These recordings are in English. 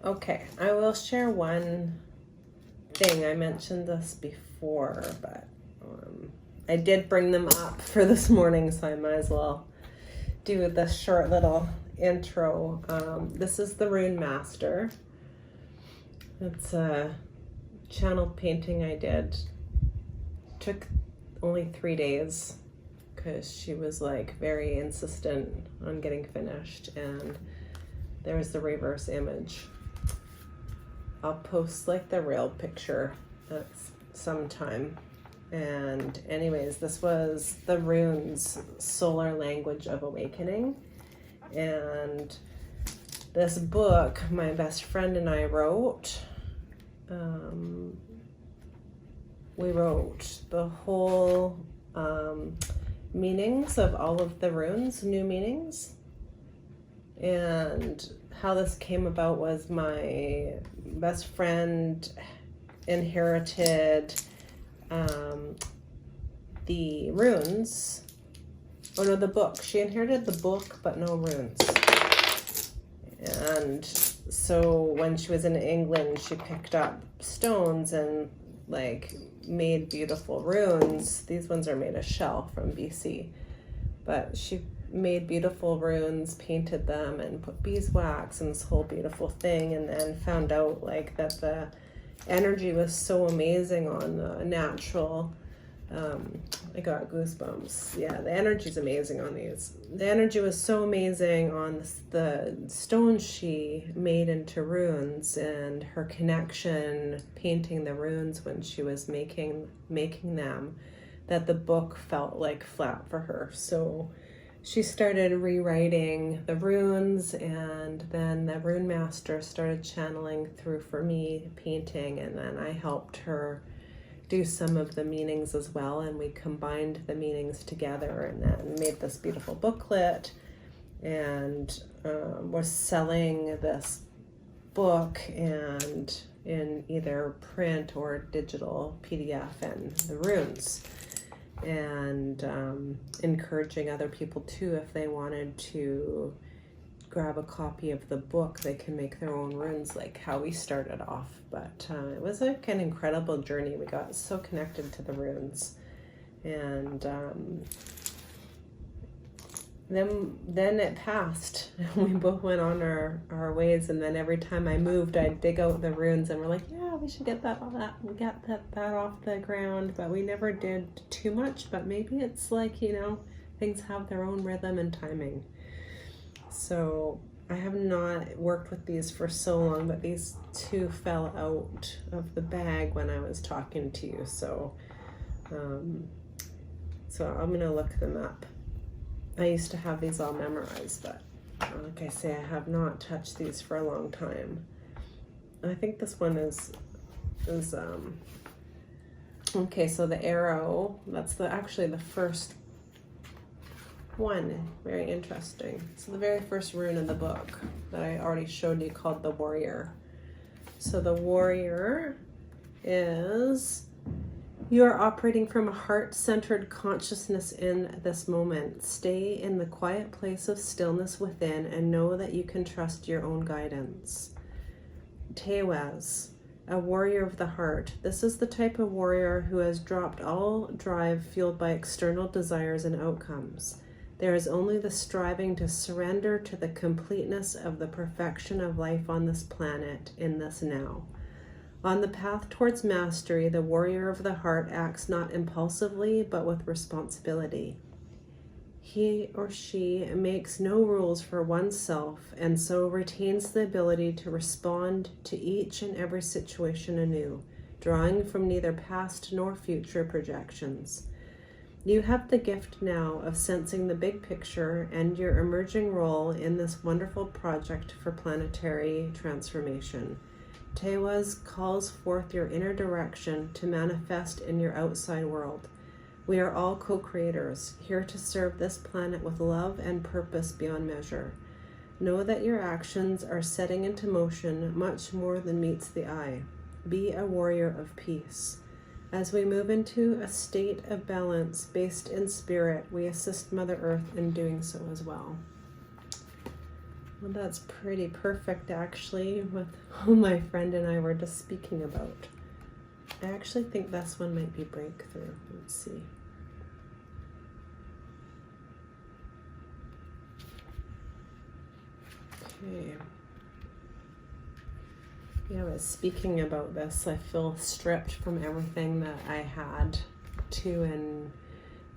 Okay, I will share one thing. I mentioned this before, but I did bring them up for this morning, so I might as well do this short little intro. This is the Rune Master. It's a channeled painting I did. Took only 3 days because she was like very insistent on getting finished, and there's the reverse image. I'll post like the real picture at some time. And anyways, this was the runes solar language of awakening. And this book my best friend and I wrote. We wrote the whole meanings of all of the runes, new meanings. And how this came about was my best friend inherited the runes. Oh no, the book. She inherited the book, but no runes. And so when she was in England, she picked up stones and like made beautiful runes. These ones are made of shell from BC, but she made beautiful runes, painted them, and put beeswax and this whole beautiful thing, and then found out like that the energy was so amazing on the natural. I got goosebumps. Yeah, the energy's amazing on these. The energy was so amazing on the stones she made into runes, and her connection painting the runes when she was making them, that the book felt like flat for her. So she started rewriting the runes, and then the Rune Master started channeling through for me, painting, and then I helped her do some of the meanings as well, and we combined the meanings together and then made this beautiful booklet, and we're selling this book and in either print or digital PDF and the runes. And encouraging other people too, if they wanted to grab a copy of the book, they can make their own runes like how we started off. But it was like an incredible journey. We got so connected to the runes, and then it passed. We both went on our ways, and then every time I moved, I'd dig out the runes, and we're like, yeah, we should get that off the ground. But we never did too much. But maybe it's like, you know, things have their own rhythm and timing. So I have not worked with these for so long, but these two fell out of the bag when I was talking to you. So I'm gonna look them up. I used to have these all memorized, but like I say, I have not touched these for a long time. I think this one is okay. So the arrow, that's actually the first one. Very interesting. So the very first rune in the book that I already showed you, called the warrior. So the warrior is, you are operating from a heart-centered consciousness in this moment. Stay in the quiet place of stillness within and know that you can trust your own guidance. Tewaz, a warrior of the heart. This is the type of warrior who has dropped all drive fueled by external desires and outcomes. There is only the striving to surrender to the completeness of the perfection of life on this planet in this now. On the path towards mastery, the warrior of the heart acts not impulsively, but with responsibility. He or she makes no rules for oneself, and so retains the ability to respond to each and every situation anew, drawing from neither past nor future projections. You have the gift now of sensing the big picture and your emerging role in this wonderful project for planetary transformation. Tewaz calls forth your inner direction to manifest in your outside world. We are all co-creators, here to serve this planet with love and purpose beyond measure. Know that your actions are setting into motion much more than meets the eye. Be a warrior of peace. As we move into a state of balance based in spirit, we assist Mother Earth in doing so as well. Well, that's pretty perfect, actually, with who my friend and I were just speaking about. I actually think this one might be breakthrough. Let's see. Okay. Yeah, I was speaking about this. I feel stripped from everything that I had to, and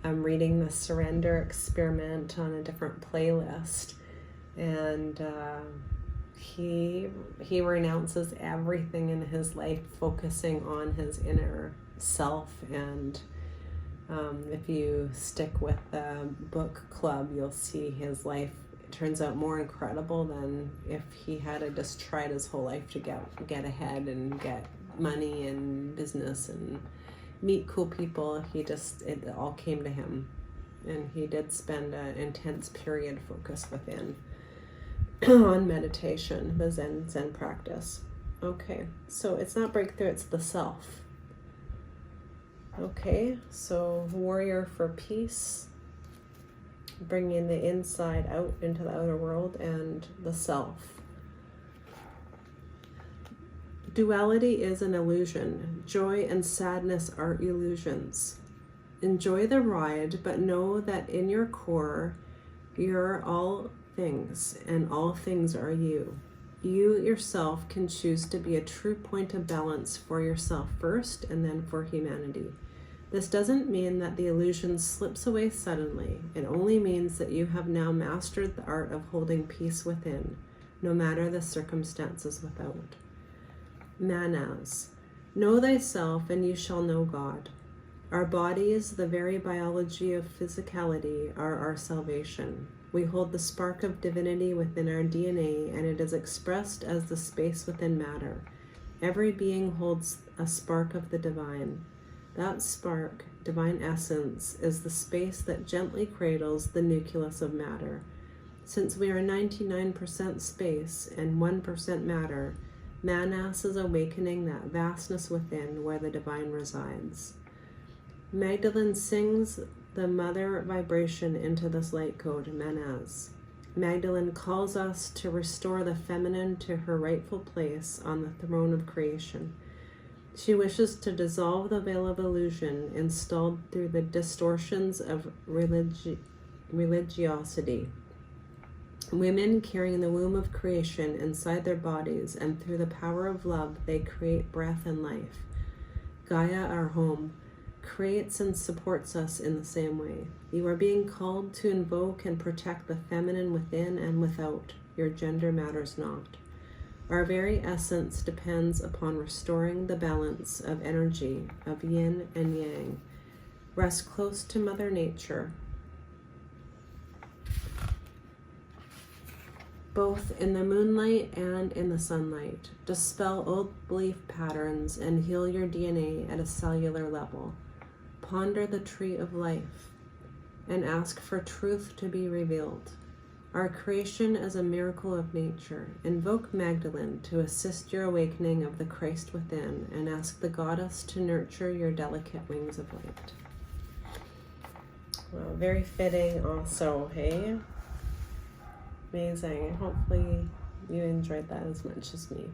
I'm reading the Surrender Experiment on a different playlist. And he renounces everything in his life, focusing on his inner self. And if you stick with the book club, you'll see his life turns out more incredible than if he had just tried his whole life to get ahead and get money and business and meet cool people. It all came to him, and he did spend an intense period focused within on meditation, the Zen practice. Okay, so it's not breakthrough, it's the self. Okay, so warrior for peace, bringing the inside out into the outer world, and the self. Duality is an illusion. Joy and sadness are illusions. Enjoy the ride, but know that in your core, you're all things, and all things are you. You yourself can choose to be a true point of balance for yourself first, and then for humanity. This doesn't mean that the illusion slips away suddenly. It only means that you have now mastered the art of holding peace within, no matter the circumstances without. Manas. Know thyself, and you shall know God. Our bodies, the very biology of physicality, are our salvation. We hold the spark of divinity within our DNA, and it is expressed as the space within matter. Every being holds a spark of the divine. That spark, divine essence, is the space that gently cradles the nucleus of matter. Since we are 99% space and 1% matter, Manas is awakening that vastness within where the divine resides. Magdalene sings the mother vibration into this light code, Manas. Magdalene calls us to restore the feminine to her rightful place on the throne of creation. She wishes to dissolve the veil of illusion installed through the distortions of religiosity. Women carrying the womb of creation inside their bodies, and through the power of love, they create breath and life. Gaia, our home, creates and supports us in the same way. You are being called to invoke and protect the feminine within and without. Your gender matters not. Our very essence depends upon restoring the balance of energy, of yin and yang. Rest close to Mother Nature, both in the moonlight and in the sunlight. Dispel old belief patterns and heal your DNA at a cellular level. Ponder the tree of life and ask for truth to be revealed. Our creation is a miracle of nature. Invoke Magdalene to assist your awakening of the Christ within, and ask the goddess to nurture your delicate wings of light. Well, very fitting also, hey? Amazing. Hopefully you enjoyed that as much as me.